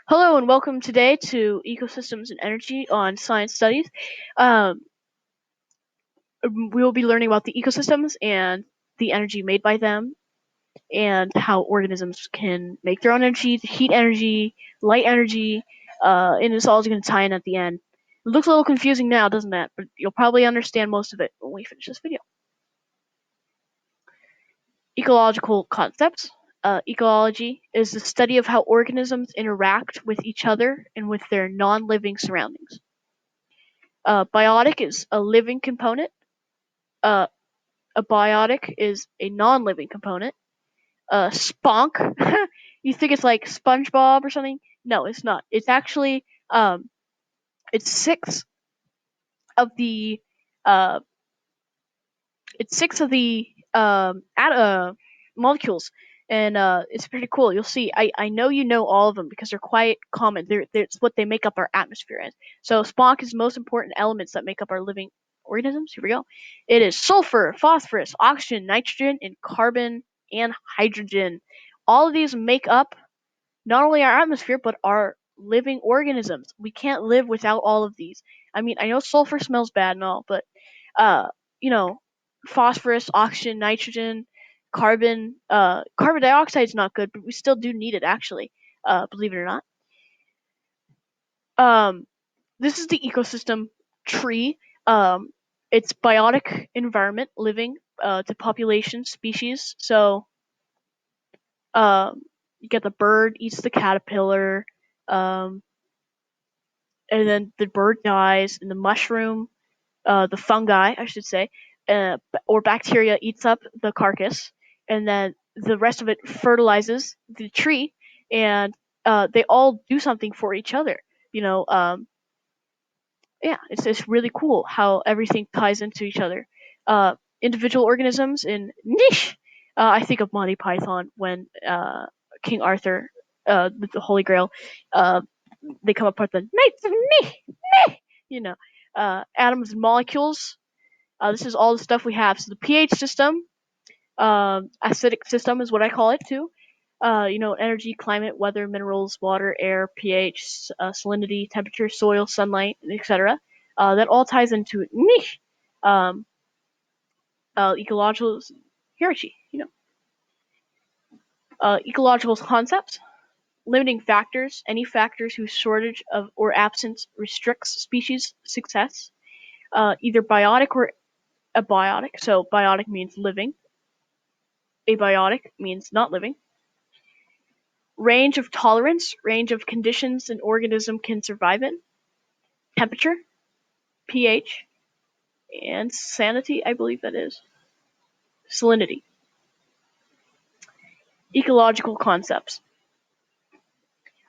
Hello and welcome today to Ecosystems and Energy on Science Studies. Um, we will be learning about the ecosystems and the energy made by them and how organisms can make their own energy, heat energy, light energy, and it's all going to tie in at the end. It looks a little confusing now, doesn't it? But you'll probably understand most of it when we finish this video. Ecological concepts. Ecology is the study of how organisms interact with each other and with their non-living surroundings. Biotic is a living component. Uh, a biotic is a non-living component. Spunk, you think it's like SpongeBob or something? No, it's not. It's actually it's of the uh, it's six of the molecules, and it's pretty cool. You'll see. I know you know all of them because they're quite common. It's what they make up our atmosphere in. So Spock is the most important elements that make up our living organisms. Here we go. It is sulfur, phosphorus, oxygen, nitrogen, and carbon and hydrogen. All of these make up not only our atmosphere but our living organisms. We can't live without all of these. I mean, I know sulfur smells bad and all, but uh, you know, phosphorus, oxygen, nitrogen, carbon dioxide is not good, but we still do need it actually. Believe it or not. Um, this is the ecosystem tree. Um, it's biotic environment living to population species. So um, you get the bird eats the caterpillar, um, and then the bird dies, and the mushroom, the fungi, I should say, or bacteria eats up the carcass, and then the rest of it fertilizes the tree, and they all do something for each other. You know, yeah, it's really cool how everything ties into each other. Individual organisms in niche. I think of Monty Python when King Arthur, the Holy Grail, uh, they come apart the knights of niche. You know, atoms and molecules. This is all the stuff we have. So the pH system, acidic system is what I call it too. Energy, climate, weather, minerals, water, air, pH, salinity, temperature, soil, sunlight, etc. That all ties into niche. Um, ecological hierarchy. Ecological concepts, limiting factors, any factors whose shortage of or absence restricts species success. Either biotic or abiotic. So biotic means living. Abiotic means not living. Range of tolerance, range of conditions an organism can survive in. Temperature, pH, and sanity, I believe that is. Salinity. Ecological concepts.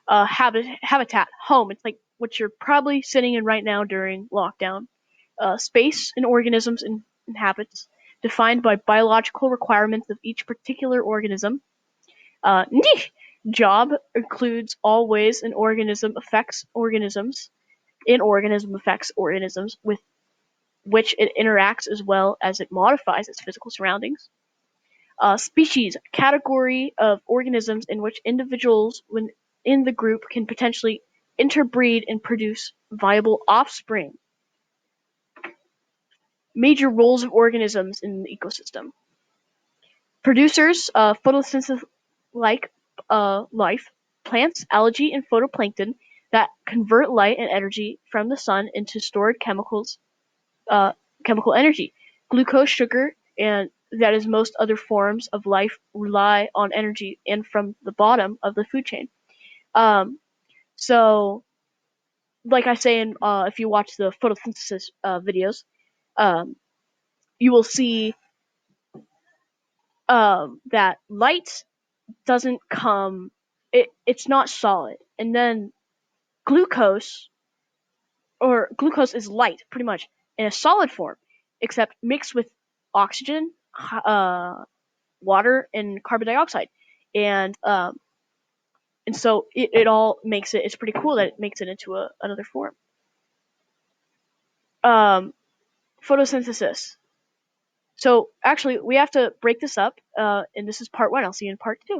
Habitat, home. It's like what you're probably sitting in right now during lockdown. Space and organisms and habits, defined by biological requirements of each particular organism. Niche. Job includes all ways an organism affects organisms. An organism affects organisms with which it interacts as well as it modifies its physical surroundings. Species, category of organisms in which individuals when in the group can potentially interbreed and produce viable offspring. Major roles of organisms in the ecosystem. Producers, photosynthesis like life, plants, algae, and photoplankton that convert light and energy from the sun into stored uh, chemical energy. Glucose, sugar, and that is most other forms of life rely on energy and from the bottom of the food chain. Um, so, like I say, if you watch the photosynthesis videos, um, you will see that light doesn't come. It's not solid, and then glucose glucose is light, pretty much in a solid form, except mixed with oxygen, water, and carbon dioxide, and um, and so it all makes it. It's pretty cool that it makes it into another form. Um, Photosynthesis. So actually, we have to break this up, and this is part one. I'll see you in part two.